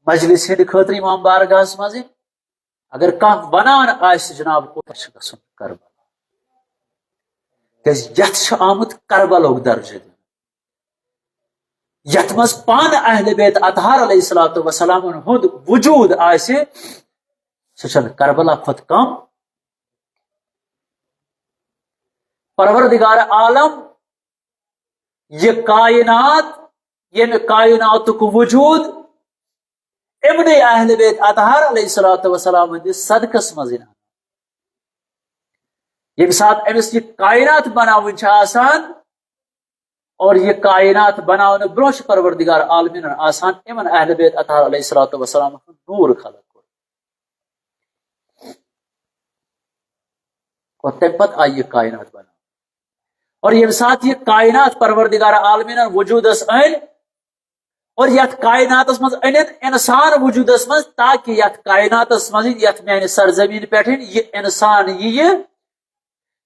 مجلس ہند خاطر امام بارگاہس مز اگر کانٛہہ ونان آسہِ جناب کوٚت چھُ گژھُن کربلا کیٛازِ یتھ چھُ آمُت کربلُک درجہ دِنہٕ یتھ منٛز پانہٕ اہل بیت اطہار علیہ الصلوۃ والسلام ہُنٛد وجوٗد آسہِ سُہ چھنہٕ کربلا کھۄتہٕ کم پروردگار عالم یہ کائنات ییٚمہِ کائناتُک وجوٗد ابن اہل بیت اطہار علیہ الصلوۃ والسلام ہندس صدقس مز ییٚمہِ ساتہٕ أمِس یہ کائنات بناوٕنۍ چھِ آسان اور یہ کائنات بناونہٕ برونٛہہ چھُ پروردگار عالمیٖنن آسان یِمن اہل بیت اطہار علیہ الصلوۃ والسلام ہُنٛد نوٗر خلق کوٚر اور تمہِ پتہٕ آیہِ یہ کائنات بناونہٕ اور ییٚمہِ ساتہٕ یہ کائنات پروردگار عالمیٖنن وجوٗدس أنۍ اور یتھ کائناتس مز أنِن انسان وجوٗدس مز تاکہ یتھ کائناتس مز یتھ میانہِ سرزمین پٮ۪ٹھ یہ انسان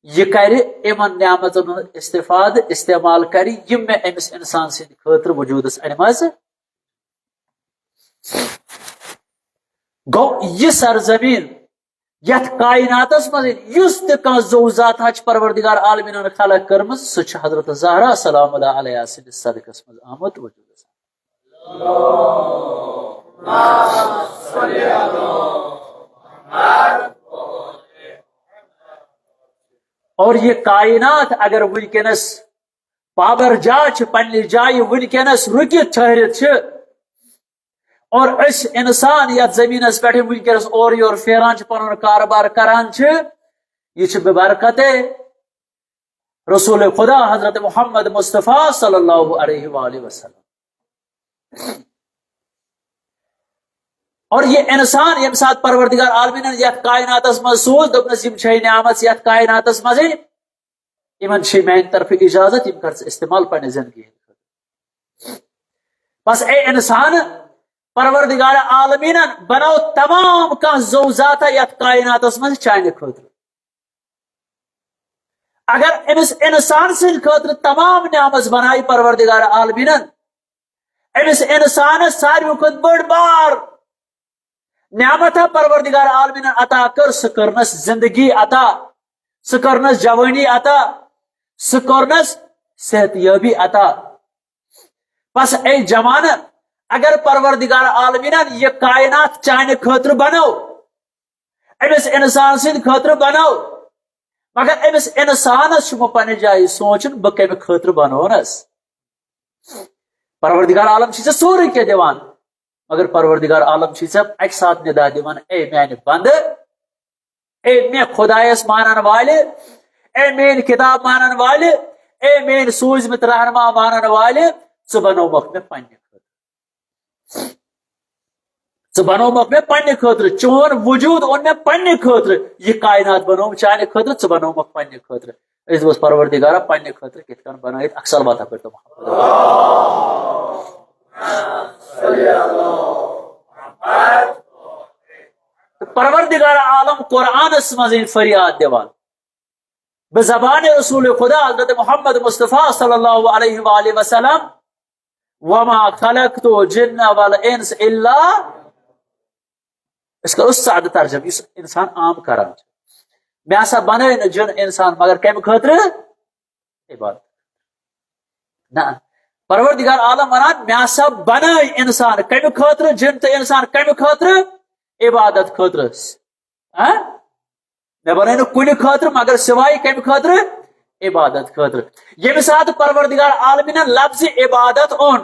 یہ کرِ یمن نعمتن ہُنٛد استفاد استعمال کرِ یم مےٚ أمِس انسان سٕنٛدِ خٲطرٕ وجوٗدس أنمژ گوٚو یہ سرزمین یتھ کائناتس مز یُس تہِ کانٛہہ زو ذاتہ چھُ پروردگار عالمیٖنن خلق کٔرمٕژ سُہ چھُ حضرت زہرا سلام اللہ علیہا سٕنٛدِس صدقس مز آمُت وجوٗدس اور یہ کائنات اگر ونکس پابر جا پنہ جائیں ونکس رکت ٹھہرت اور اس انسان یتھ زمینس پہ ونکس اور یور پھیران پن کاربار کران یہ ببرکت رسول خدا حضرت محمد مصطفیٰ صلی اللہ علیہ وآلہ وسلم اور یہ انسان یم سات پروردگار عالمین یتھ کائناتس مز سوز دپنس یم چھے نعمت یتھ کائناتس مز یمن چھ میانہ طرف اجازت یم کر استعمال پنہ زندگی بس اے انسان پروردگار عالمین بنو تمام کان زو ذاتہ یتھ کائناتس مز چانہ خاطر اگر امس انسان سند خاطر تمام نعمت بنائی پروردگار عالمین امس انسان ساروی کھت بڑ بار نعمت پروردگار عالمین عطا کر سہ کرنس زندگی عطا سہ کرنس جوانی عطا سہ کرنس صحت یابی عطا بس اے جوان اگر پروردگار عالمین یہ کائنات چانہ خاطر بنو امس انسان سند خاطر بنو مگر امس انسانس پنہ جائیں سوچن بہ کمہ خاطر بنونس پروردگار عالم چھ سورے کیا دیوان مگر پروردگار عالم چھ اک ساتھ ندا دیوان اے میانہ بند اے میں خدایس مانن والے اے مین کتاب مانن والے اے مین سوزمت رہنما مانن والے ژٕ بنومکھ مےٚ پننہِ خٲطرٕ ژٕ بنومکھ مےٚ پننہِ خٲطرٕ چون وجوٗد اوٚن مےٚ پننہِ خٲطرٕ یہِ کائنات بنوم چانہِ خٲطرٕ ژٕ بنومکھ پننہِ خٲطرٕ أسۍ دوٚپُس پروردگارا پننہِ خٲطرٕ کِتھ کٔنۍ بنٲیِتھ اکھ صلواتہ پٔرۍتو محمد پروردگار عالم قرآنس مز فریاد دیوان بزبان رسول خدا حضرت محمد مصطفیٰ صلی اللہ علیہ وآلہ وسلم وما خلقت الجن والانس الا اس کا اس سعد ترجمہ اس انسان عام کران میں ہسا بنائی نہ جن انسان مگر کم خاطر عبادت نہ پروردگار عالم ونان میں ہسا بنائی انسان کم خاطر جن تو انسان کم خاطر عبادت خاطر میں بنائی نہ کن خاطر مگر سوائے کم خاطر عبادت خاطر یم سات پروردگار عالمین لفظ عبادت اون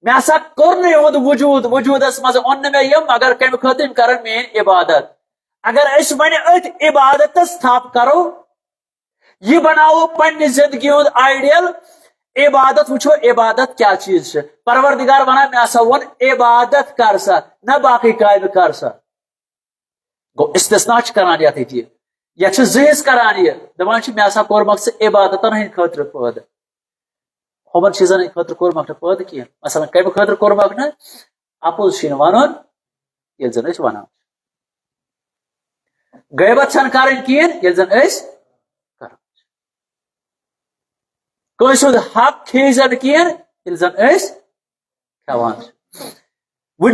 میں ہسا کور نہٕ وجود وجودس مز اون میں یم مگر کم خاطر کرن مین عبادت اگر اس ون ات عبادتس تھپ کرو یہ بناو پنہ زندگی ہند آئیڈیل عبادت وچھو عبادت کیا چیز ہے پروردگار ونان میں ہسا ون عبادت کر سا نہ باقی کامہ کر سا گو استثناء کران یت یہ زہس کران یہ دپان میں ہسا کورمکھ ژٕ عبادتن ہند خاطر پٲدٕ ہمن چیزن ہند خاطر کورمکھ نہٕ پٲدٕ کینٛہہ مثلاً کمہ خاطر کورمکھ نہٕ اپوز چھ ونُن ییٚلہِ زن أسۍ ونان غیبت چھنہٕ کرٕنۍ کہیٖنۍ ییٚلہِ زن أسۍ کران کٲنٛسہِ ہُنٛد حق کھیٚیہِ زن کہیٖنۍ ییٚلہِ زن أسۍ کھٮ۪وان چھِ ون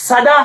17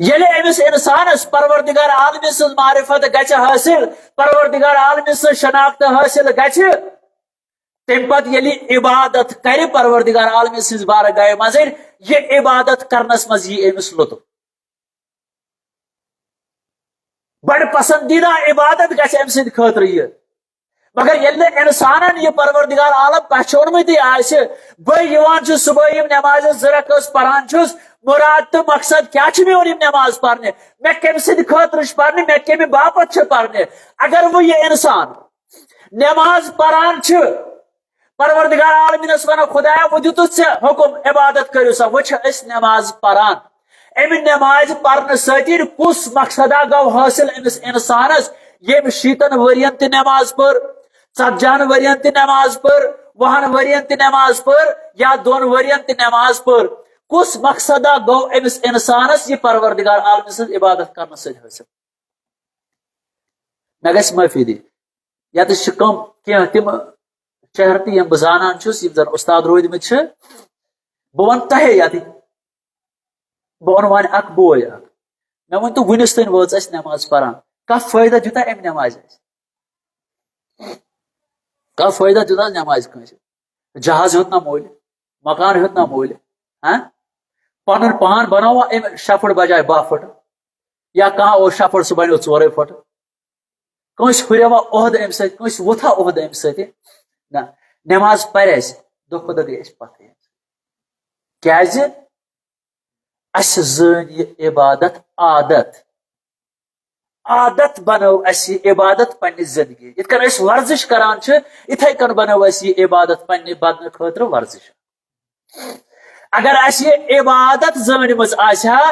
یلی امس انسانس پروردگار عالمی سن معرفت گچ حاصل، پروردگار عالمی سن شناخت حاصل گچ، تم پت یلی عبادت کر پروردگار عالمی سن بارگاہ مز، یہ عبادت کرنس مز یہ امس لطف، بڑ پسندیدہ عبادت گھس ام سند خاطر یہ، مگر یل انسانن یہ پروردگار عالم پہچونمت بہت صبح نماز زرکس پران چھس، مراد تو مقصد کیا میون نماز پرنے، میں کم سند خاطر پرنے، میں کم باپت پرنے، اگر وہ یہ انسان نماز پران چھ، پروردگار عالمینس ونو خدایا وہ دت حکم عبادت کرو سا، وہ اس نماز پران، ام نماز پرن ستر کس مقصدہ گو حاصل امس انسانس یم شیتن ورین تہ نماز پر، 40 ورین تہ نماز پر، 20 ورین تہ نماز پر، یا 2 ورین تہ نماز پر، کس مقصدہ گو امس انسانس یہ پروردگار عالم سن عبادت کرنے ست حاصل؟ مے گژھِ معافی دی یتس کم کی تم چہرتی یم بہ زانان چھس یم زن استاد رودمت بہ ون تہے یت بہ ون وان اک بوے اک مے ون تو ونس تین وٲژ اس نماز پران، کت فٲیدہ دیُتا ام نماز اس؟ کت فٲیدہ دیُتا نماز کٲنسہِ؟ جہاز ہیوٚت نا مٔلۍ، مکان ہیوٚت نا مٔلۍ، ہاں پنن پان بناوا ام 6 فٹ بجائے 12 فٹ، یا کانٛہہ اوس 6 فٹ سُہ بنیو 4 فٹ، کٲنسہِ ہُریوا عہدٕ امہِ سۭتۍ، کٲنسہِ وۄتھا عہدٕ امہِ سۭتۍ؟ نہ، نماز پرِ اسہِ دۄہ کھۄتہٕ دۄہ گٔے اسہِ پتھٕے، کیازِ اسہِ زٲنۍ یہِ عبادت عادت، عادت بنو اس یہ عبادت پنہ زندگی، یت کن اس ورزش کران چھ اتھے کن بنو اس یہ عبادت پنہ بدن خاطر ورزش۔ اگر اس یہ عبادت زٲنمٕژ آسہِ ہا،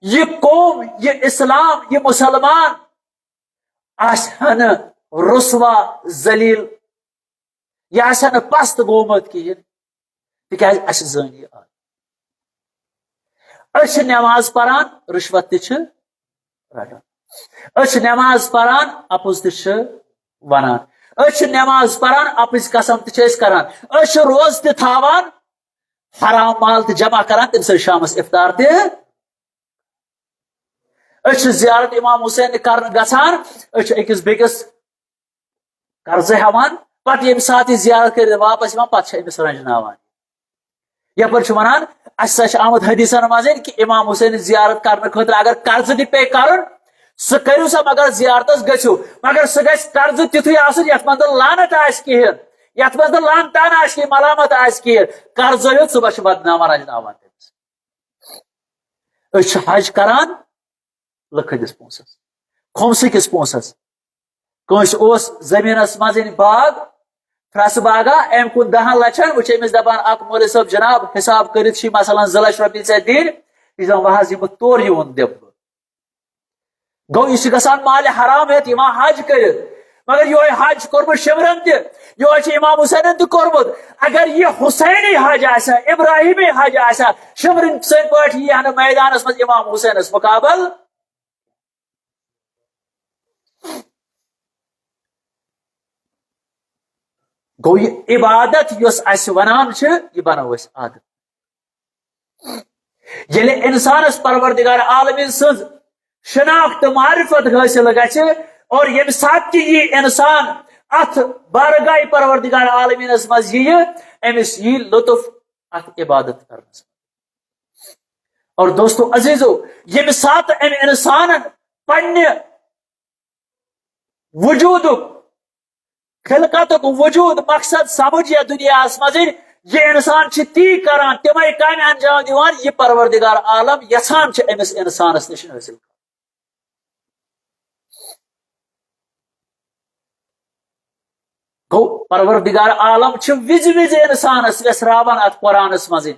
یہ قوم، یہ اسلام، یہ مسلمان آسہِ ہا نہٕ رسوا ذلیل، یہ آسہِ ہا نہٕ پست گوٚمُت کہیٖنۍ، تِکیازِ اسہِ زٲنۍ یہِ عادت۔ أسۍ چھِ نماز پران، رشوت تہِ چھِ رٹان، أسۍ چھِ نماز پران، اپُز تہِ چھِ ونان، أسۍ چھِ نماز پران، اپٕز قسم تہِ چھِ أسۍ کران، أسۍ چھِ روز تہِ تھاوان، حرام مال تہِ جمع کران، تمہِ سۭتۍ شامس افطار تہِ، أسۍ چھِ زیارت امام حسین کرنہِ گژھان، أسۍ چھِ أکِس بیٚکِس قرضہٕ ہٮ۪وان، پتہٕ ییٚمہِ ساتہٕ یہِ زیارت کٔرِتھ واپس یِوان پتہٕ چھِ أمِس رنجناوان، یپٲرۍ چھُ ونان اسہِ سا چھُ آمُت حدیثن منٛز کہ امام حسین زیارت کرنہٕ خٲطرٕ اگر قرضہٕ تہِ پیٚیہِ کرُن سُہ کٔرِو سا، مگر زیارتس گٔژھِو، مگر سُہ گژھِ قرضہٕ تیُتھُے آسُن یتھ منٛز نہٕ لعنت آسہِ کہیٖنۍ، یتھ منٛز نہٕ لعنتان آسہِ کہیٖنۍ، ملامت آسہِ کہیٖنۍ، قرضہٕ ہیوٚت صبح چھُ بدناوان رنجناوان تٔمِس۔ أسۍ چھِ حج کران لُکھ ہٕنٛدِس پونٛسس، خۄمسہٕ کِس پونٛسس، کٲنٛسہِ اوس زٔمیٖنس منٛز باغ فرٛسہٕ باغا، أمۍ کُن 10 لچھن، وۄنۍ چھِ أمِس دپان اکھ مولوی صٲب جناب حساب کٔرِتھ چھِ مثلاً 2 لچھ رۄپیہِ ژےٚ دِنۍ، یہِ چھِ دپان وۄنۍ حظ یِمہٕ تورٕ یِوُن دِمہٕ بہٕ، گوٚو یہِ چھُ گژھان مالہِ حرام ہیٚتھ یِوان حج کٔرِتھ، مگر یہوے حج چھُ کوٚرمُت شِمرن تہِ، یہوے چھُ امام حسینن تہِ کوٚرمُت، اگر یہ حسینی حج آسہِ ہا، ابراہیمی حج آسہِ ہا، شِمرن سٕنٛدۍ پٲٹھۍ یی ہا نہٕ میدانس منٛز امام حسینس مُقابل۔ گو یہ عبادت یس اس ونان چھ یہ بنو اس عادت۔ یل انسانس پروردگار عالمین سز شناخت معرفت حاصل گھے اور یم سات یہ انسان ات بارگاہ پروردگار عالمینس مز یہ امس یہ لطف ات عبادت کرنس۔ اور دوستو عزیزو، یم سات ام انسان پنہ وجودک خلقتک وجود مقصد سمجھ یا دنیا مز یہ انسان تی کران، تمے کامہ انجام دیوان یہ پروردگار عالم یژھان امس انسانس نش حاصل۔ گو پروردگار عالم وز وز انسانس یسراوان ات قرآنس مز،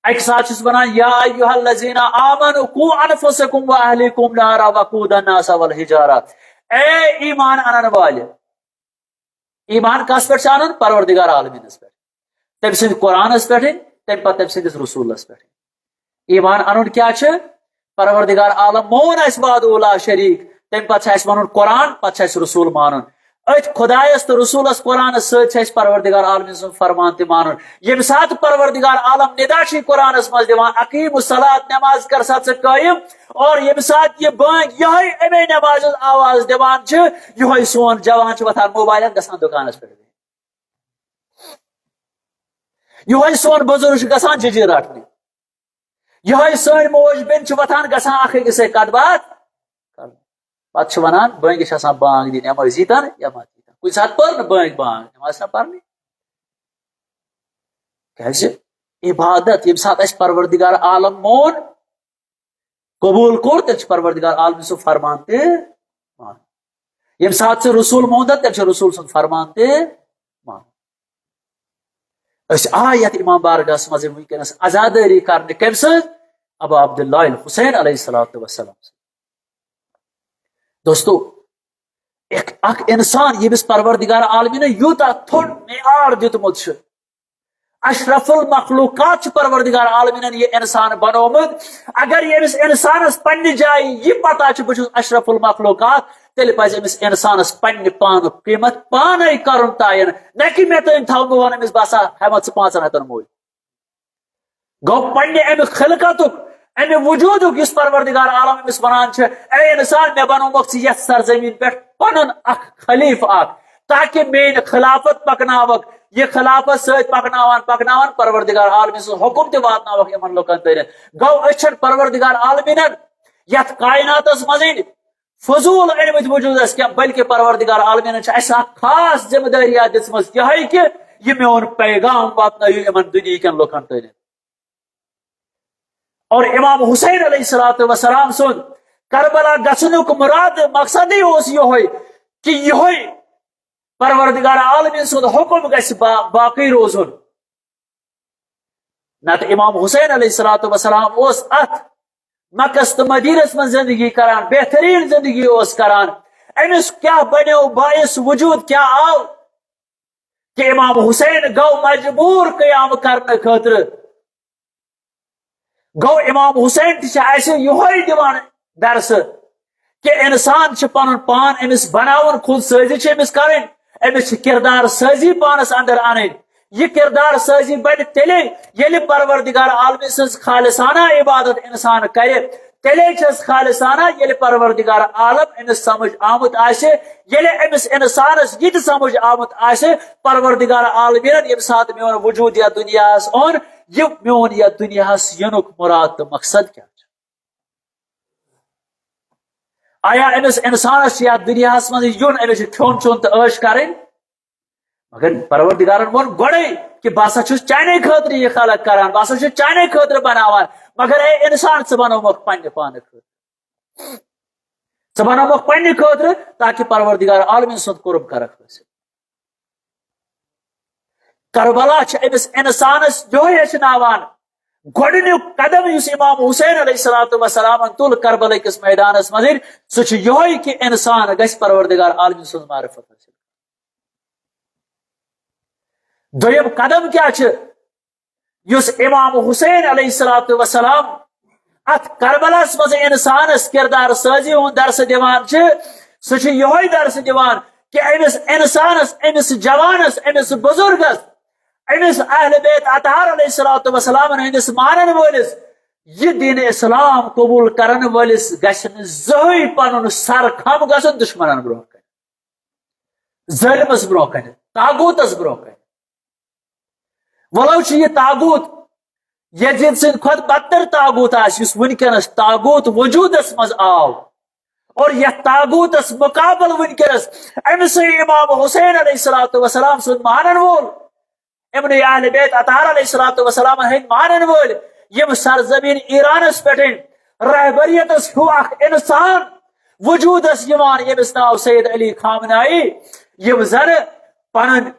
اکہ سات ونان یا ایھا الذین آمنوا قوا انفسکم واہلیکم نارا وقودها الناس والحجارہ، اے ایمان انن والے، ایمان کس پہ ان پروردگار عالمینس پہ، تم سند قرآنس پہ، تم پتہ تم سندس رسولس پہ۔ ایمان ان کیا پروردگار عالم مون اس وحدہ لا شریک، تم پتہ اس ون قرآن، پتہ اس رسول مان۔ ات خدایس تو رسولس قرآن ست پروردگار عالم سن فرمان تہ مان یم سات پروردگار عالم ندا قرآنس مز دان اقیم الصلاۃ نماز کر سا قائم اور یم سات یہ بانگ یہ امے نماز آواز دان یہ سون جوان وتھان موبائل گھان دکانس پہ یہ سون بزرگ گھان ججی رٹنے یہ سن موج بین وتھان گھان اخ أکس کت بات پتہ ونان بنگس آسان بانگ دن اما زیتن یا مت زیتن کچھ سات پر بنگ بانگ نماز پرنی کیازِ عبادت یم سات اس پروردگار عالم مون قبول کور تیل پروردگار عالم سن فرمان تہ مان یم سات سے رسول مون تیل رسول سن فرمان تہ مان اس آیت امام بارگاہس مز ونکس عزاداری کرنے کم سن ابا عبداللہ الحسین علیہ الصلوۃ والسلام دوستو ایک انسان یمس پروردگار عالمین یوتا تھوڑ معیار دتمت اشرف المخلوقات پروردگار عالمین یہ انسان بنومت اگر یمس انسانس پنہ جائے یہ پتہ بہ اشرف المخلوقات تیل پز امس انسانس پنہ پان قیمت پانے کرن تعین نہ کہ مے تین تھو بہ ون امس باسا ہمت 500 موج گو پنہ امہ خلقتک امہ وجود اس پروردگار عالم امس ونان اے انسان مے بنومک یتھ سرزمین پہ پنن اخ خلیف اخ تاکہ مین خلافت پکناوک یہ خلافت ست پکناوان پروردگار عالمین سن حکم تہ واتناوک یمن لوکن تر گو اچھن پروردگار عالمین یتھ کائناتس مزین فضول علمت وجودس کیا بلکہ پروردگار عالمین اس خاص ذمہ داری دژمژ یہ کہ یہ میون پیغام واتنایو یمن دنیا کن لوکن تر اور امام حسین علیہ الصلوۃ والسلام سن کربلا گھنک مراد مقصد یہ کہ یہ پروردگار عالمین سن حکم گھس باقی روزن نت امام حسین علیہ الصلوۃ والسلام اس ات مکس تو مدینس من زندگی کران بہترین زندگی اس کران امس کیا بنو باعث وجود کیا آو کہ امام حسین گو مجبور قیام کرنے خاطر گو امام حسین تہ یہ دان درس کہ انسان پن پان امس بناون خود سازی امس کریں امس کردار سازی پانس اندر ان یہ کردار سازی بن تیلے یل پروردگار عالم سز خالصانہ عبادت انسان کرے تیلے چھس خالصانہ یل پروردگار عالم امس سمجھ آمت آسے یل امس انسانس یہ سمجھ آمت آسے پروردگار عالمین یم سات میون وجود یا دنیا اون یہ میون یا دنیا ینک مراد تو مقصد کیا آیا امس انسانس یا دنیا من یون امس کھون چون تو عش کریں مگر پروردگار وون گوڑے کہ باسا چھس چانے خاطر یہ خلق کران باسا چھس چانے خاطر بناوان مگر اے انسان ث بنومک پنہ پان خاطر ث بنومک پنہ خاطر تاکہ پروردگار عالمین سند قرب کرک حاصل کربلا امس انسانس یہ ہچناوان گۄڈنیُک قدم اس امام حسین علیہ الصلوۃ والسلام تل کربلا کس میدانس مز سہ یہ کہ انسان گژھِ پروردگار عالمین سند معرفت حاصل دویم قدم کیا اس امام حسین علیہ الصلوۃ والسلام ات کربلاس مز انسانس کردار سازی ہند درس دیوان سہ یہ درس دیوان کہ امس انسانس امس جوانس امس بزرگس امس اہل بیت اطہار علیہ الصلوۃ والسلام ہندس مانن ولس یہ دین اسلام قبول کرن ولس گژھِ نہٕ زٕہٕنۍ پنن سر کھم گژھن دشمنن برونٛہہ کن ظٲلمس برونٛہہ کن تاغوتس برونٛہہ کن ولو یہ تاغوت یزید سند کھت بدتر تاغوت اس ونکس تاغوت وجودس مز آو اور یہ تاغوتس مقابل ونکس امس امام حسین علیہ الصلوۃ والسلام سند مانن وول ابن اہل بیت اطہار علیہ الصلوۃ والسلام ہند مانن وول یم سرزمین ایرانس پہ رہبریتس ہو اخ انسان وجودس یوان یمس ناو سید علی خامنائی یم زن پنن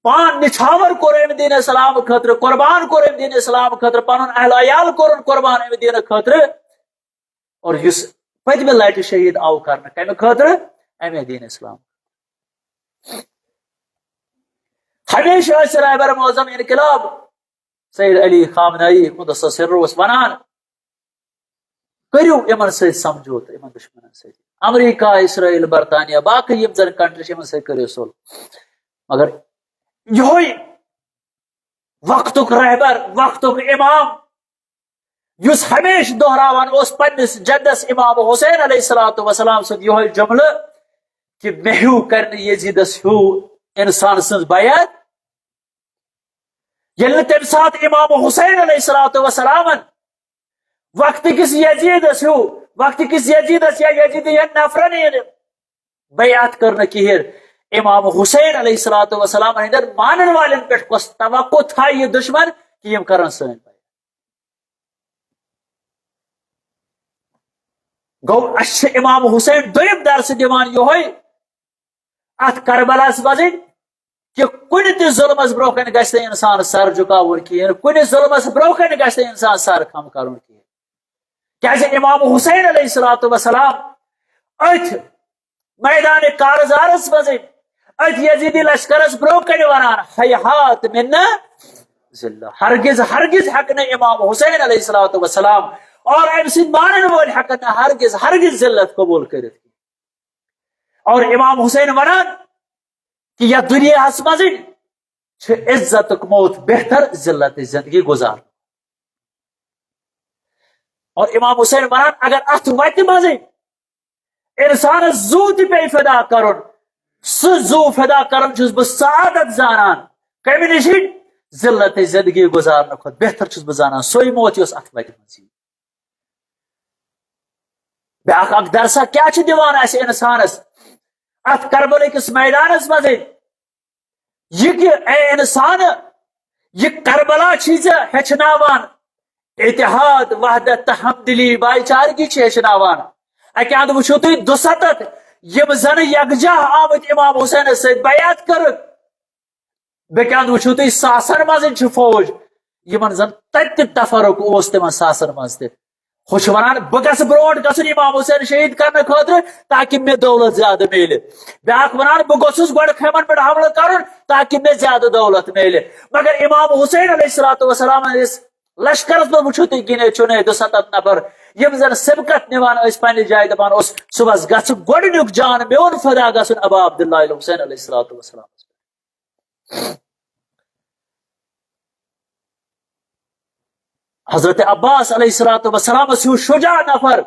پان نچھاور کور ام دین اسلام خاطر قربان کور ام دین اسلام خاطر پنن اہل عیال کورن قربان ام دین خاطر اور اس پتمہ لٹہ شہید آو کرنے کمہ خاطر ام دین اسلام ہمیشہ اس رہبر معظم انقلاب سید علی خامنائی قدس سرہ ونان کریو یمن سۭتۍ سمجھوت یمن دشمنن سۭتۍ امریکہ اسرائیل برطانیہ باقی یم زن کنٹری من کرو سول مگر یہ وقتک رہبر وقتک امام یس ہمیشہ دہراوان اس پنس جدس امام حسین علیہ السلام سن یہ جملہ کہ مے ہیو کرنے یزیدس ہیو انسان سن بیعت یل تم سات امام حسین علیہ السلام وقت کس یزیدس ہیو وقت کس یزیدس یا یزید یا نفرن بیعت کرنا کہر امام حسین علیہ السلام اندر مانن والن پہ کس توقع تھا یہ دشمن کہ یم کرن سن گو اچھ امام حسین دویم درس دیوان یہ ات کربلاس مزن کہ کن تہ ظلمس برو کن گژھِ نہٕ انسان سر جُکاوُن کہین کن ظلمس برو کن گژھِ نہٕ انسان سر خم کرن کہین کیازِ امام حسین علیہ السلام ات میدان کارزارس مزن ات یزیدی لشکرس برو کن ونان حیحات منا ذلہ ہرگز ہرگز ہیک نہ امام حسین علیہ السلام اور ام سن مانن وول ہیکن ہرگز ہرگز ذلت قبول کرت اور امام حسین ونان کہ یا دنیا مز عزت موت بہتر ذلت زندگی گزار اور امام حسین ونان اگر ات وت مز انسان زو تہ پی فدا کرن سہ زو فدا کرن چھس بہ سعادت زانان کمہ نش ذلت زندگی گزارن کھت بہتر چھس بہ زانان سوئی موت یس ات وت مز بیاکھ اک درسا کیا چھ دیوان اس انسانس ات کربلا کس میدانس مز یہ کہ اے انسان یہ کربلا چیز ہچناوان اتحاد وحدت ہمدلی بھائی چارگی ہچناوان اکہ اند وچھو تھی 200 یم زن یکجا آمت امام حسین سے بیعت کر بیک اند وچھو تھی 100 مز فوج یمن زن تت تفرق اس تمن 100 مز تہ خوش ونان بہ گھس برونٹ گھن امام حسین شہید کرنے خاطر تاکہ مے دولت زیادہ ملے بیاکھ ونان بہ گوسس گۄڈٕ خیمن پہ حملہ کرن تاکہ مے زیادہ دولت ملے مگر امام حسین علیہ السلام لشکرس منٛز وٕچھو تُہۍ گِنے چُنے 200 نفر یم زن سبقت نوان اس پنہ جائے دپان اس صبحس گژھ گۄڈنیُک جان میون فدا گژھُن ابا عبداللہ حسین علیہ السلام حضرت عباس علیہ السلام ہیو شجاع نفر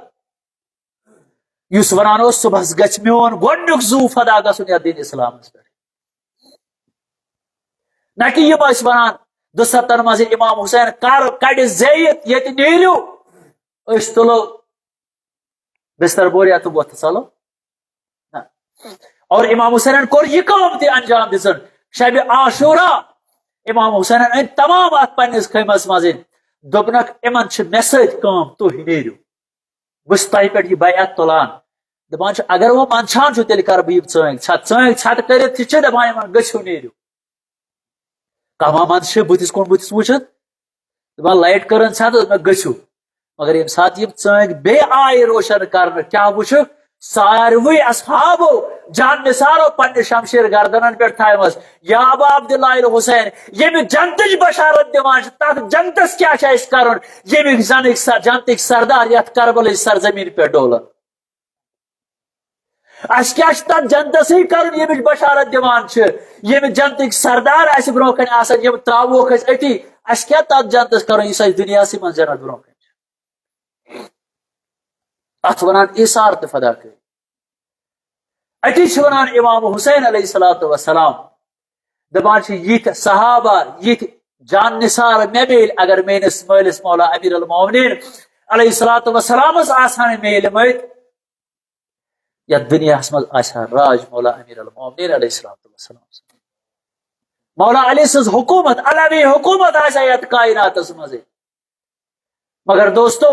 اس ونان اس صبحس گژھِ میون گۄڈنیُک زو فدا گژھُن یتھ دین اسلامس پہ نہ کہ یم ٲسۍ ونان 200 مز امام حسین کڑ زیت یت نیرو اس تلو بستر بوریا تو وت ژلو اور امام حسین کور یہ کام تہ انجام دژن شب عاشورہ امام حسین ان تمام ات پنس خیمس مز دوپنک امن چھ مے سۭتۍ کٲم تُہۍ نیرو بس تہ پہ یہ بیعت تلان دپان اگر وہ منچان چھُ تیٚلہِ کر بہٕ یِم ژٲنٛگۍ ژھٹ کٔرِتھ تہِ چھِ دپان یِمن گٔژھِو نیرِو کانٛہہ منٛز چھِ بٕتھِس کُن بٕتھِس وٕچھِتھ دپان لایٹ کٔرٕن ژھٮ۪تہٕ مےٚ گٔژھِو مگر ییٚمہِ ساتہٕ یِم ژٲنٛگۍ بیٚیہِ آیہِ روشن کرنہٕ کیٛاہ وٕچھُکھ ساروٕے اصحابو جان نثارو پننہِ شمشیر گردنن پٮ۪ٹھ تھایمژ یا ابا عبداللہ حسین ییٚمہِ جنتٕچ بشارت دِوان چھِ تتھ جنتس کیٛاہ چھُ اَسہِ کرُن ییٚمِکۍ زنٕکۍ جنتٕکۍ سردار یتھ کربلٕچ سرزمین پٮ۪ٹھ ڈولن اس کیا تر جنتس کرن یمچ بشارت دِوان چھ یم جنتک سردار اس برو کن آسان یم تراووک اس اتی اس کیا تر جنتس کرن اس دنیا سی من جنت برو کن ات ونان ایثار تہ فدا کر اتی چھ ونان امام حسین علیہ السلام دپان چھ یت صحابہ یت جان نثار مے میل اگر میانس مالس مولا امیر المومنین علیہ السلام آسان میل مت یا دنیا مز راج مولا امیر المومنین علیہ السلام مولا علی سز حکومت علوی حکومت یت کائنات مز مگر دوستو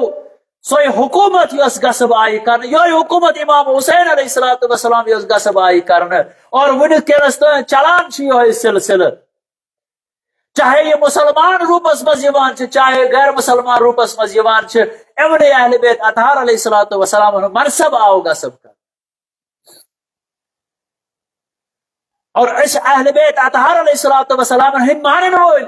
سوئی حکومت یس گسب آئی کرنے یہ حکومت امام حسین علیہ السلام یس گسب آئی کرنے اور ونکس تین چلان یہ سلسلہ چاہے یہ مسلمان روپس مز چاہے غیر مسلمان روپس مز امن اہل بیت اطہار علیہ السلام منصب آو گسب کر اور اس اہل بیت اطہار علیہ السلام ہند مانن وول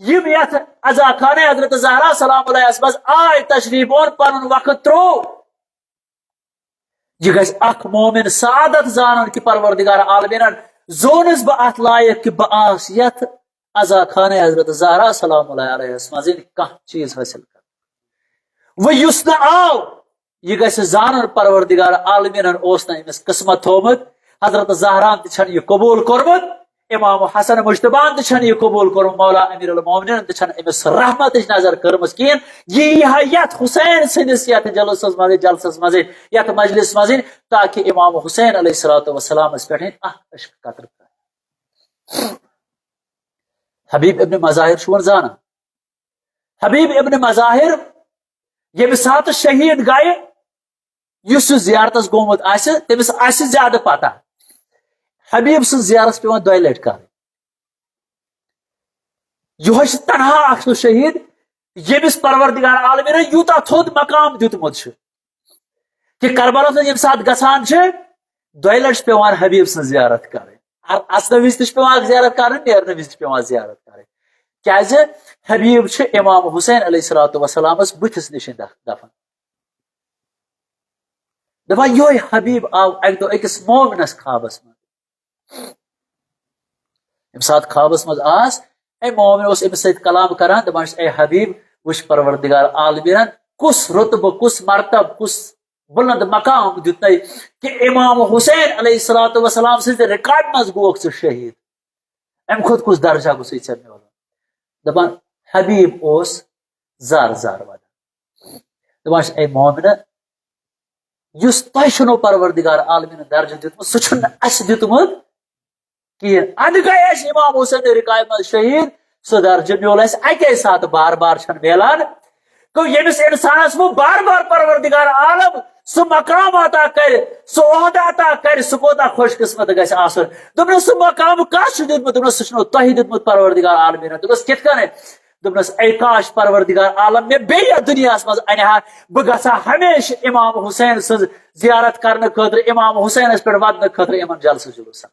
یم یت عزا خانہ حضرت زہرا سلام علیہ مز آئے تشریف اور پن وقت ترو یہ گژھِ اکھ مومن سعادت زانن کہ پروردگار عالمینن زونس بہ ات لائق کہ بہ آس یتھ عزا خانہ حضرت زہرا سلام اللہ علیہ مز کانٛہہ چیز حٲصِل کر و یُس نہٕ آو یہ گژھِ زانن پروردگار عالمینن اوس نہٕ أمِس قسمت تھومت حضرت زہران تہِ چھنہٕ یہ قبول کوٚرمُت امام حسن مجتبان تہِ چھنہٕ یہ قبول کوٚرمُت مولا امیر المومنین تہِ چھنہٕ أمِس رحمتٕچ نظر کٔرمٕژ کِہیٖنۍ یہِ ییٖہا یتھ حسین سٕنٛدِس یتھ جلسس منٛز یتھ مجلس منٛز تاکہ امام حسین علیہ الصلوۃ والسلامس پٮ۪ٹھ اکھ عشق قطر ترٛایہِ حبیب ابن مظاہر چھُون زانان حبیب ابن مظاہر ییٚمہِ ساتہٕ شہید گیہِ یُس یہِ زیارتس گوٚمُت آسہِ تٔمِس آسہِ زیادٕ پتہ حبیب سٕنٛز زیارت پیوان 2 لٹہِ کرٕنۍ یِہوے چھُ تنہا اکھ سُہ شہید ییٚمِس پروردگار عالمینن یوٗتاہ تھوٚد مقام دیُتمُت چھُ کہ کربلس منٛز ییٚمہِ ساتہٕ گژھان چھِ 2 لٹہِ چھِ پیوان حبیب سٕنٛز زیارت کرٕنۍ اژنہٕ وِزِ تہِ چھِ پیوان اکھ زیارت کرٕنۍ نیرنہٕ وِزِ تہِ پیوان زیارت کرٕنۍ کیازِ حبیب چھِ امام حسین علیہ الصلوۃ والسلامس بٕتھِس نِش دفن دپان یہوے حبیب آو اکہِ دۄہ أکِس مومنس خوابس منٛز ییٚمہِ ساتہٕ خوابس منٛز آس اے مومن اوس أمِس سۭتۍ کلام کران دپان چھُس اے حبیب وٕچھ پروردگار عالمینن کُس رتبہٕ کُس مرتب کُس بلند مقام دیُتنَے کہ امام حسین علیہ الصلوۃ والسلام سٕنٛزِ رِکاڈ منٛز گوکھ ژٕ شہید امہِ کھۄتہٕ کُس درجہ گوٚژھُے ژےٚ میلُن دپان حبیب اوس زار زار ودان دپان چھُس اے مومنہ یُس تۄہہِ چھُنو پروردگار عالمینن درجہ دیُتمُت سُہ چھُنہٕ اَسہِ دیُتمُت کِہیٖنۍ اَدٕ گٔے اَسہِ امام حسین رِکاڈ منٛز شہید سُہ درجہ میول اَسہِ اَکے ساتہٕ بار بار چھنہٕ میلان گوٚو ییٚمِس اِنسانس وۄنۍ بار بار پروردگار عالم سُہ مقام عطا کرِ سُہ عہدٕ عطا کرِ سُہ کوتاہ خۄش قسمت گژھِ آسُن دوٚپنس سُہ مقام کَس چھُ دیُتمُت دوٚپنس سُہ چھُنو تۄہہِ دیُتمُت پروردگار عالمیٖنن دوٚپنس کِتھ کٔنۍ دوٚپنس اے کاش پروردگار عالم مےٚ بیٚیہِ یتھ دُنیاہس منٛز انہِ ہا بہٕ گژھٕ ہا ہمیشہِ امام حسین سٕنٛز زیارت کرنہٕ خٲطرٕ امام حسینس پٮ۪ٹھ ودنہٕ خٲطرٕ یِمن جلسہٕ جلوٗسن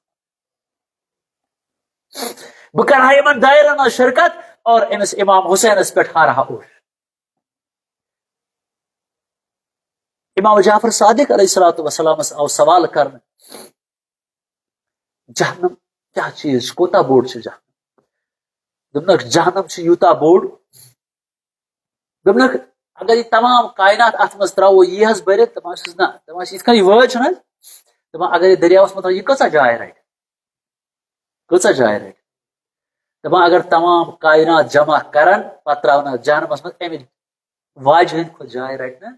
بہٕ کرٕ ہا یِمن دٲیرن منٛز شرکت اور أمِس امام حسینس پٮ۪ٹھ ہارہا اوش امام جعفر صادق علیہ الصلوۃ والسلامس آو سوال کرنہٕ جہنم کیا چیز چھُ کوتاہ بوٚڑ چھُ جہنم دوٚپنکھ جہنم چھُ یوٗتاہ بوٚڑ دوٚپنکھ اگر یہِ تمام کائنات اتھ منٛز تراوو یی حظ بٔرِتھ دپان چھُس نہ دپان چھِ یِتھ کٔنۍ یہِ وٲج چھُنہ دپان اگر یہِ دریاوس منٛز تراوو یہِ کۭژاہ جاے رٹہِ کۭژاہ جاے رٹہِ دپان اگر تمام کائنات جمع کرن پتہٕ تراونا جہنمس منٛز امہِ واجہِ ہٕنٛدِ کھۄتہٕ جاے رٹہِ نہ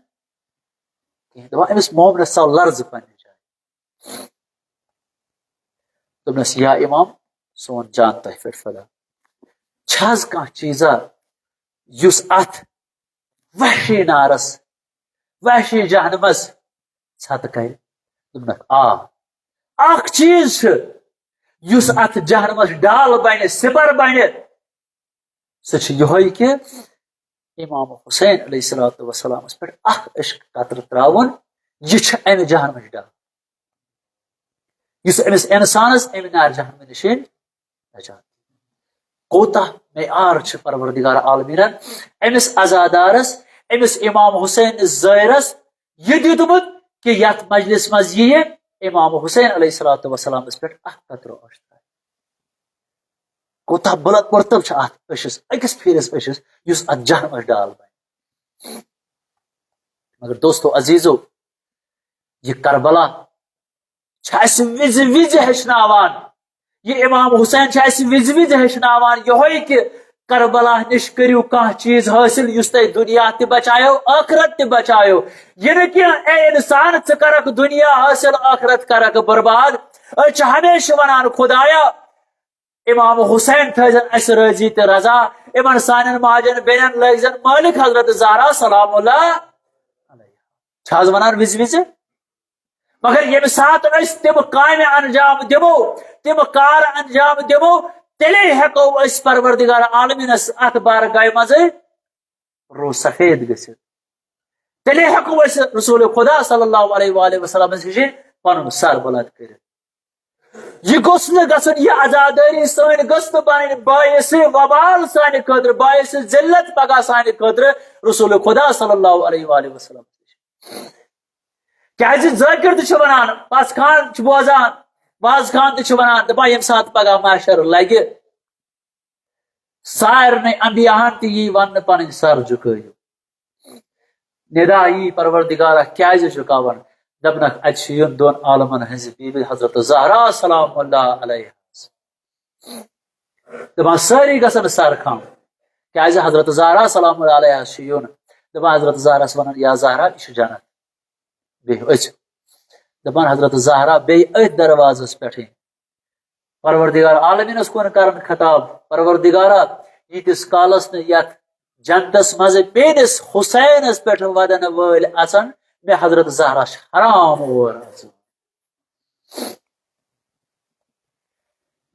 کہیٖنۍ دپان أمِس مومنس ژاو لرزٕ پننہِ جایہِ دوٚپنس یا امام سون جان تۄہہِ پٮ۪ٹھ فدا چھا حظ کانٛہہ چیٖزا یُس اتھ وحشی نارس وحشی جہنمس ژھتہٕ کرِ دوٚپنکھ آ اکھ چیٖز چھُ یُس اتھ جہنمس ڈال بنہِ سِپر بنہِ سُہ چھُ یِہوے کہِ امام حسین علیہ الصلوۃ والسلامس پٮ۪ٹھ اکھ عشق قطرٕ تراوُن یہِ چھُ امہِ جہنمٕچ ڈال یُس أمِس اِنسانس امہِ نار جہنمہٕ نِشن نجات کوتاہ معیار چھُ پروردگار عالمیٖنن أمِس عزادارس أمِس امام حسین زٲیرس یہِ دیُتمُت کہ یتھ مجلس منٛز یِیہِ امام حسین علیہ الصلوۃ والسلامس پٮ۪ٹھ اکھ قطرٕ اوش ترٛایہِ کوتاہ بلند مرتب چھُ اتھ عشس أکِس پھیرِس عشس یُس اتھ جہنمس ڈال بنہِ مگر دوستو عزیزو یہِ کربلا چھِ اَسہِ وِزِ وِزِ ہیٚچھناوان یہ امام حسین چھِ اَسہِ وِزِ وِزِ ہیٚچھناوان یِہوے کہِ کربلا نِش کٔرِو کانٛہہ چیٖز حٲصِل یُس تۄہہِ دُنیا تہِ بچایو ٲخرت تہِ بچایو یہِ نہٕ کینٛہہ اے انسان ژٕ کرکھ دُنیا حٲصِل ٲخرت کرکھ برباد أسۍ چھِ ہمیشہِ ونان خدایا امام حسین تھٲیزن اَسہِ رٲضی تہٕ رضا یِمن سانٮ۪ن ماجن بیٚنٮ۪ن لٲگزن مٲلِک حضرت زہرا سلام اللہ چھِ حظ ونان وِزِ وِزِ مگر ییٚمہِ ساتہٕ أسۍ تِم کامہِ انجام دِمو تِم کار انجام دِمو تیٚلے ہٮ۪کو أسۍ پروردگار عالمیٖنس اتھ بارگاہہِ منٛزٕے روٗ سفید گٔژھِتھ تیٚلے ہٮ۪کو أسۍ رسول خدا صلی اللہ علیہ وآلہ وسلمس نِش پنُن سر بلند کٔرِتھ یہ گوٚژھ نہٕ گژھُن یہِ عزادٲری سٲنۍ گٔژھ نہٕ بنٕنۍ باعث وبال سانہِ خٲطرٕ باعث ذلت پگاہ سانہِ خٲطرٕ رسول خدا صلی اللہ علیہ وآلہ وسلم کیازِ ذٲکِر تہِ چھُ وَنان بس خان چھُ بوزان باز خان تہِ چھُ وَنان دَپان ییٚمہِ ساتہٕ پگاہ محشر لگہِ سارنٕے انبیاہن تہِ یی وننہٕ پنٕنۍ سر جُکٲیِو ندا یی پروردگارا کیازِ جُکاون دپنکھ اتہِ چھُ یُن دۄن عالمن ہٕنزِ بیبی حضرت زہرا سلام اللہ علیہ دپان سٲری گژھن سر خم کیازِ حضرت زہرا سلام اللہ علیہ چھُ یُن دپان حضرت زہراہس ونان یا زہرا یہِ چھُ جنت بیٚیہِ أژِو دپان حضرت زہرا بیٚیہِ أتھۍ دروازس پٮ۪ٹھٕے پروردگار عالمیٖنس کُن کرن خطاب پروردگارا ییٖتِس کالس نہٕ یتھ جنتس منٛز میٲنِس حسینس پٮ۪ٹھ ودن وٲلۍ اژن مےٚ حضرت زہرا چھُ حرام اور اژُن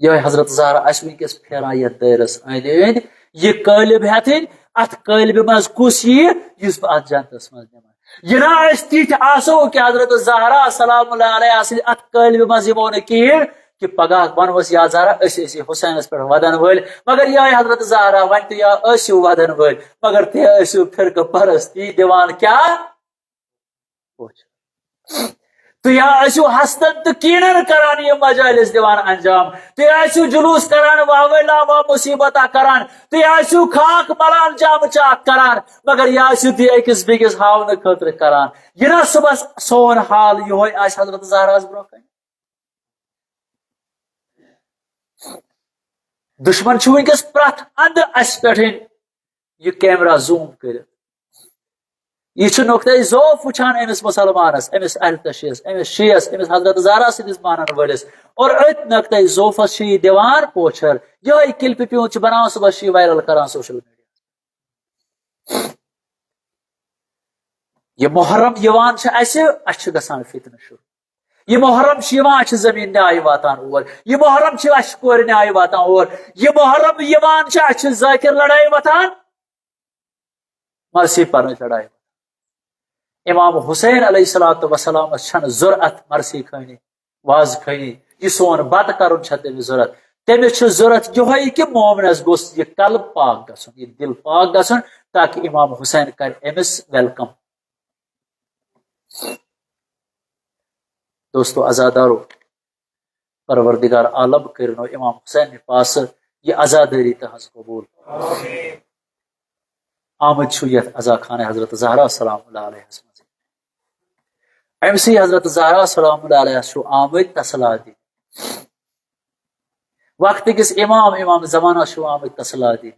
یہوے حضرت زہرا اسہِ وٕنکیٚس پھیران یتھ دٲیرس أنٛدۍ أنٛدۍ یہِ قٲلب ہیٚتھٕنۍ اتھ قٲلبہِ منٛز کُس یِیہِ یُس بہٕ اتھ جنتس منٛز نِمہٕ یہ نہ أسۍ تِتھۍ آسو کہ حضرت زہرا سلام اللہ علیہ سٕنٛدِ اتھ قٲلبہِ منٛز یِمو نہٕ کِہیٖنۍ کہ پگاہ ونوس یا زہرا أسۍ ٲسی حسینس پٮ۪ٹھ ودن وٲلۍ مگر یہے حضرت زہرا وۄنۍ تہِ یا ٲسِو ودن وٲلۍ مگر تُہۍ ٲسِو فرقہٕ پرستی دِوان کیاہ تُہۍ ٲسِو حسدن تہٕ کیٖنن کران یِم مجالس دِوان انجام تُہۍ ٲسِو جلوٗس کران واوٲلا وا مصیبتہ کران تُہۍ ٲسِو خاک ملان جامہٕ چاک کران مگر یہِ ٲسِو تُہۍ أکِس بیٚکِس ہاونہٕ خٲطرٕ کران یہِ نہ صُبحس سون حال یہوے آسہِ حضرت زہراہس برونٛہہ کنہِ دشمن چھُ وٕنکیٚس پرٛٮ۪تھ اندٕ اسہِ پٮ۪ٹھ یہِ کیمرا زوٗم کٔرِتھ یہ چھُ نۄقطۂ ضعف وٕچھان أمِس مُسلمانس أمِس اہل تشیٖعس أمِس شیعس أمِس حضرت زہرا سٕنٛدِس مانن وٲلِس اور أتھۍ نۄقطۂ ضعفس چھُ یہِ دِوان پوچھر یہوے کلپہِ پیوٗنٛت چھُ بناوان صُبحس چھُ یہِ وایرل کران سوشل میڈیا یہِ محرم یِوان چھُ اسہِ چھُ گژھان فتنہٕ شروع یہ محرم چھُ یِوان اسہِ چھِ زٔمیٖن نیاے واتان اور یہ محرم چھُ اسہِ چھِ کورِ نیاے واتان اور یہ محرم یِوان چھُ اسہِ چھِ ذٲکر لڑٲے وتھان مرثی پرنٕچ لڑٲے وتھان امام حسین علیہ الصلوۃ والسلامس چھنہٕ ضرورت مرثی خٲنی واز خٲنی یہ سون بتہٕ کرُن چھےٚ تٔمِس ضرورت تٔمِس چھُ ضرورت یہوے کہ مومنس گوٚژھ یہِ قلب پاک گژھُن یہِ دل پاک گژھُن تاکہ امام حسین کرِ أمِس ویلکم دوستو عزادارو پروردگار عالم کرنو امام حسین پاس یہ عزاداری تہذ قبول آمد چھُ یتھ عزا خانہ حضرت زہرا سلام اللہ علیہ منٛز أمسٕے حضرت زہرا سلام اللہ علیہ چھُ آمٕتۍ تسلا دِنہِ وقت کِس امام زمانہ چھُ آمٕتۍ تسلا دِنہِ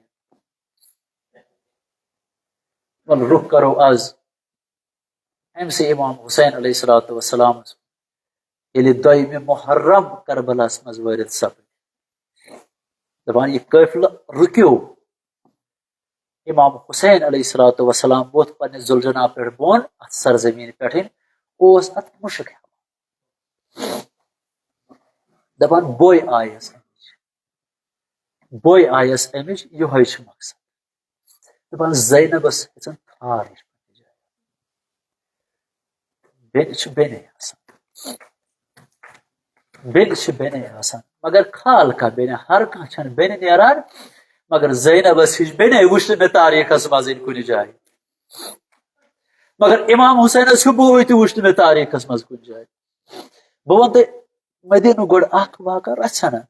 ول رُخ کرو آز أمسٕے امام حسین علیہ الصلوۃ والسلام ییٚلہِ دوٚیمہِ محرم کربلاہس منٛز وٲرِد سپدِ دپان یہِ قٲفلہٕ رُکیو امام حسین علیہ الصلوۃ والسلام ووٚتھ پننہِ زُلجنا پٮ۪ٹھ بۄن اتھ سرزمیٖنہِ پٮ۪ٹھٕے اوس اتھ مُشک ہٮ۪وان دپان بوے آیس امِچ یہوے چھُ مقصد دپان زینبس ہیژن تھار ہِش بیٚنہِ چھِ بیٚنے آسان بیٚنہِ چھِ بیٚنے آسان مگر خال کانٛہہ بیٚنہِ ہر کانٛہہ چھنہٕ بیٚنہِ نیران مگر زینبس ہِش بیٚنے وٕچھ نہٕ مےٚ تاریٖخس منٛز کُنہِ جایہِ مگر امام حسینس ہیوٗ بوے تہِ وٕچھ نہٕ مےٚ تاریٖخس منٛز کُنہِ جایہِ بہٕ ونہٕ تۄہہِ مےٚ دِنہٕ گۄڈٕ اکھ واقعہ رژھِ ہنا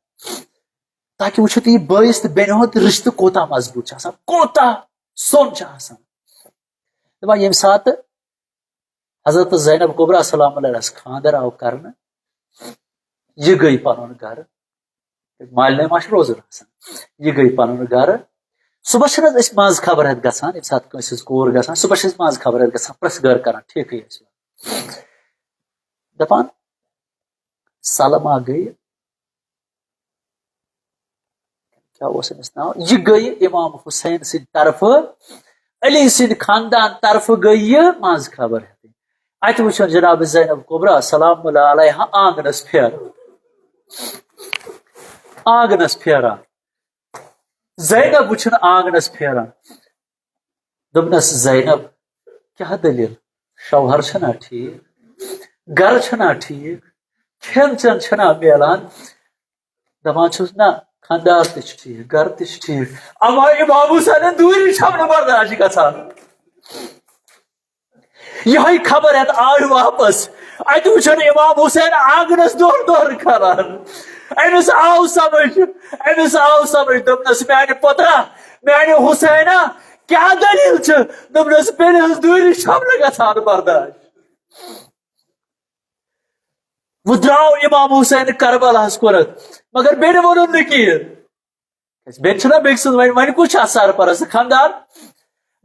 تاکہِ وٕچھِو تُہۍ یہِ بٲیِس تہٕ بیٚنہِ ہُنٛد رِشتہٕ کوٗتاہ مضبوٗط چھُ آسان کوٗتاہ سوٚن چھُ آسان دپان ییٚمہِ ساتہٕ حضرت زینب کبرا سلام اللہ خاندر آو کرنہٕ یہ گٔے پنُن گرٕ مالنٕے ما چھُ روزُن آسان یہ گٔے پنُن گرٕ صبحس چھِنہٕ حظ أسۍ منٛز خبر ہٮ۪تھ گژھان ییٚمہِ ساتہٕ کٲنٛسہِ ہٕنٛز کوٗر گژھان صبحس چھِ أسۍ منٛز خبر ہٮ۪تھ گژھان پرٛٮ۪ژھ گٲر کران ٹھیٖکھٕے ٲسۍ دپان سلما گٔیہِ کیٛاہ اوس أمِس ناو یہِ گٔیہِ امام حسین سٕنٛدِ طرفہٕ علی سٕنٛدِ خاندان طرفہٕ گٔیہِ یہِ منٛز خبر ہٮ۪تھ اتہِ وٕچھن جناب زینب کبرا سلام اللہ علیہ آنگنس پھیران زینب وٕچھن آنگنس پھیران دوٚپنس زینب کیٛاہ دٔلیٖل شوہر چھنا ٹھیٖک گرٕ چھنا ٹھیٖک کھٮ۪ن چٮ۪ن چھنا میلان دپان چھُس نہ خاندار تہِ چھُ ٹھیٖک گرٕ تہِ چھُ ٹھیٖک اما امام حسینن دوٗری چھم نہٕ برداش گژھان یہوے خبر ہٮ۪تھ آے واپس اتہ وچھن امام حسین آنگنس دور دور کران امس آو سمجھ دپنس میانہ پترا میانہ حسینہ کیا دلیل دپنس بیٚنہِ ہٕنٛز دوٗرِ چھم نہٕ گژھان برداشت وہ درٛاو امام حسین کربلاہس کُنتھ مگر بیٚنہِ ووٚنُن نہٕ کِہیٖنۍ بیٚنہِ چھنا بیٚکہِ سٕنٛز وۄنۍ کُس چھُ اتھ سرپرست خاندار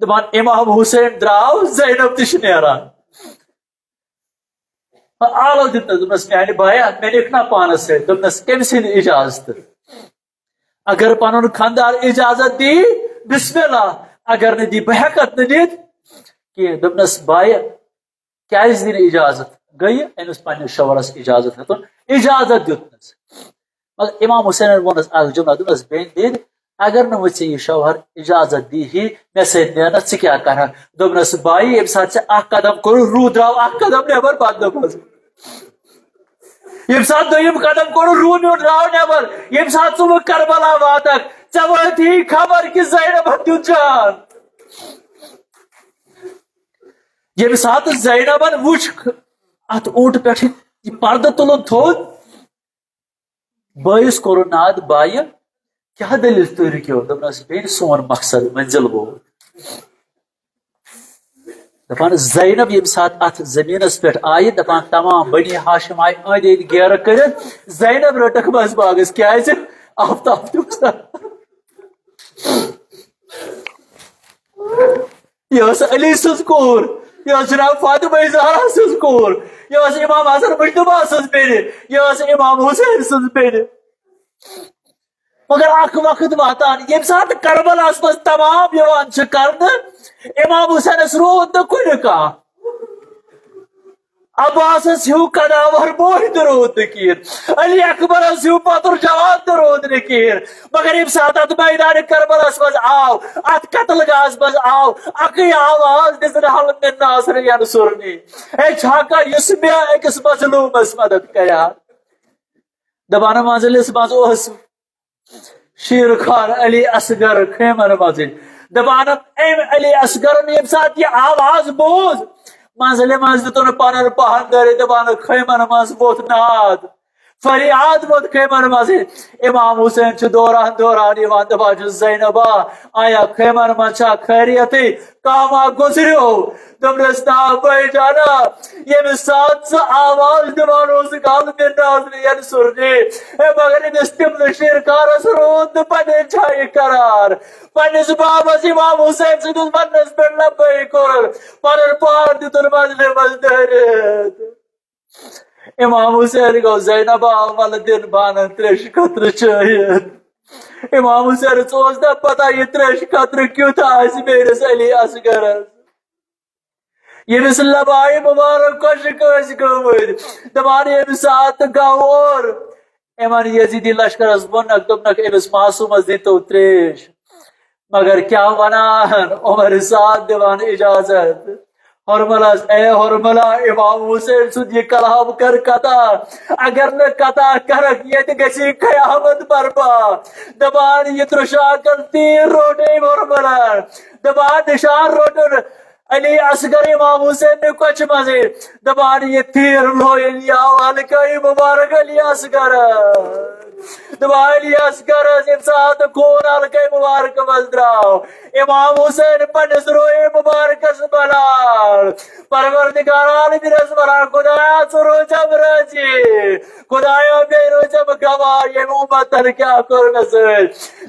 دپان امام حسین درٛاو زینب تہِ چھِ نیران آلو دِتنس دپنس میانہِ بایا مےٚ نِکھ نا پانس سۭتۍ دپنس کٔمۍ سٕنٛدِ اجازت اگر پنُن خاندار اجازت دی بسم اللہ اگر نہٕ دی بہٕ ہیٚکتھ نہٕ نِتھ کینٛہہ دپنس بایا کیازِ دِنہٕ اجازت گٔیہِ أمِس پننِس شوہرس اجازت ہیٚتُن اجازت دیُتنس مگر امام حسینن ووٚنس اکھ جملہ دپنس بیٚنہِ دِنۍ اگر نہٕ وۄنۍ ژےٚ یہِ شوہر اجازت دیٖہی مےٚ سۭتۍ نیرنس ژٕ کیٛاہ کرکھ دوٚپنس بائی ییٚمہِ ساتہٕ ژےٚ اکھ قدم کوٚرُتھ روٗ درٛاو اکھ قدم نٮ۪بر پتہٕ دوٚپمس ییٚمہِ ساتہٕ دوٚیِم قدم کوٚرُتھ روٗ میون درٛاو نٮ۪بر ییٚمہِ ساتہٕ ژٕ وۄنۍ کربلا واتکھ ژےٚ وٲتی خبر کہِ زینبن دیُت جان ییٚمہِ ساتہٕ زینبن وٕچھ اتھ اونٛٹ پٮ۪ٹھ یہِ پردٕ تُلُن تھوٚد بٲیِس کوٚرُن ناد بایہِ کیٛاہ دٔلیٖل تُہۍ رُکِو دپنس بیٚنہِ سون مقصد منزِل ووت دپان زینب ییٚمہِ ساتہٕ اتھ زٔمیٖنس پٮ۪ٹھ آیہِ دپان تمام بنی ہاشم آیہِ أنٛدۍ أنٛدۍ گیرٕ کٔرِتھ زینب رٔٹکھ منٛز باغس کیٛازِ آفتاب تہِ اوس یہ ٲس علی سٕنٛز کوٗر یہ ٲس جناب فاطمہ زہرا سٕنٛز کوٗر یہ ٲس امام حسن مجتبیٰ سٕنٛز بیٚنہِ یہ ٲس امام حسین سٕنٛز بیٚنہِ مگر اکھ وقت واتان ییٚمہِ ساتہٕ کربلاہس منٛز تمام یِوان چھِ کرنہٕ امام حسینس روٗد نہٕ کُنہِ کانٛہہ عباسس ہیوٗ قداور بوے تہِ روٗد نہٕ کِہیٖنۍ علی اکبرس ہیوٗ پتُر جوان تہِ روٗد نہٕ کِہیٖنۍ مگر ییٚمہِ ساتہٕ اتھ میدانہِ کربلاہس منٛز آو اتھ قتل گاہس منٛز آو اکٕے آواز دِژن حل مِن ناصر ینصرنی اے چھا کانٛہہ یُس مےٚ أکِس مظلوٗمس مدد کرِہا دپان منزلس منٛز اوس شیر خان علی اصغر خیمن منٛزٕے دپان أمۍ علی اصغرن ییٚمہِ ساتہٕ یہِ آواز بوٗز منزلہِ منٛز دِتُن پنُن پہن دٲرِتھ دپان خیمن منٛز ووٚتھ ناد فریاد ووٚتھ خیمن منٛزٕے امام حسین چھُ دوران دوران یِوان دپان چھُ زینبا آیا خیمن منٛز چھا خیریتٕے کانٛہہ ما گُزریو دوٚپنس نا بٲے جانا ییٚمہِ ساتہٕ ژٕ آواز دِوان اوسُکھ حل مِن ناصر ینصرنی مگر أمِس تِمنہٕ شیر خانس روٗد نہٕ پننہِ جایہِ قرار پننِس بابس امام حسین سٕنٛدِس وننس پٮ۪ٹھ لبیک کوٚرُن پنُن پان دِتُن منزلہِ منٛز دٲرِتھ امام حسین گوٚو زینبا ولہٕ دِن بانن تریشہِ خٲطرٕ چٲیِتھ امام حسینس اوس نہ پتہ یہِ تریشہِ خٲطرٕ کیُتھ آسہِ میٲنِس علی اصغرس ییٚمِس لبایہِ مُبارک خۄشِک ٲسۍ گٔمٕتۍ دپان ییٚمہِ ساتہٕ گوٚو یِمن یزیٖدی لشکرس ووٚنکھ دوٚپنکھ أمِس معصوٗمس دِتو تریش مگر کیٛاہ ونان عمر ساتھ دِوان اجازت ہرملس اے ہرملا امام حسین سُنٛد یہِ کلام کر قطع اگر نہٕ قطع کرکھ ییٚتہِ گژھی قیامت برپا دپان یہِ ترٛشاکن تیٖر روٚٹ أمۍ ہرملن دپان نشان روٚٹُن علی اصغر امام حسین نے کچھ مزے دپان یہِ تیٖر لویِن یا ہلکٲے مُبارک علی اصغر دپان علی اصغرس ییٚمہِ ساتہٕ خوٗن ہلکٲے مُبارک منٛز درٛاو امام حسین پننِس رویے مُبارکس بنان پروردگار عالمیٖنس ونان خدایا ژٕ روٗزم رٲضی خدایا بیٚیہِ روٗزم گواہ ییٚمہِ اُمتن کیٛاہ کوٚر مےٚ سۭتۍ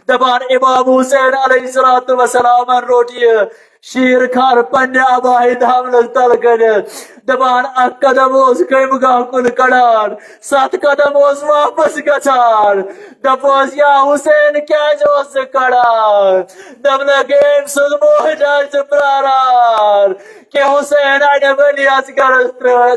دپان امام حسین علیہ الصلوۃ والسلامن روٚٹ یہِ شیر خان پننہِ ابایہِ دامنس تل کٔرِتھ دپان اکھ قدم اوس خیمہٕ گاہ کُن کڑان 7 قدم اوس واپس گژھان دپوس یا حسین کیازِ اوس ژٕ کڑان دپنکھ أمۍ سُنٛد موج آسہِ پراران کہ حسین اَنٮ۪م علی اصغرس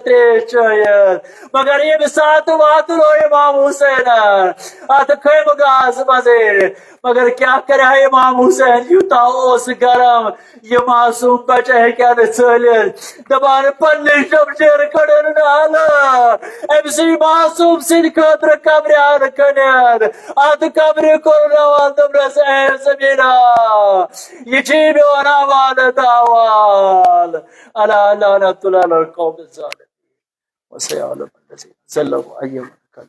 تریش چٲیِتھ مگر ییٚمہِ ساتہٕ واتنو امام حسینن اتھ خیمہٕ گاہس منٛزٕے مگر کیٛاہ کرِہا امام حسین یوٗتاہ اوس گرم یہِ معصوٗم بچہٕ ہیٚکہِ نہٕ ژٲلِتھ دپان پننہِ شمشیر کڑن نالہٕ أمۍ سٕے معصوٗم سٕنٛدِ خٲطرٕ قبرِیان کٔنِتھ اتھ قبرِ کوٚرناوان دوٚپنس اے زمیٖنا یہِ چھُے میون امانت حوال الا لعنت اللہ علی القوم الظالمین وسيعلم الذين زلوا أي منكر.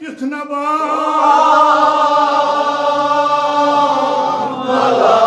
Yutna ba Allah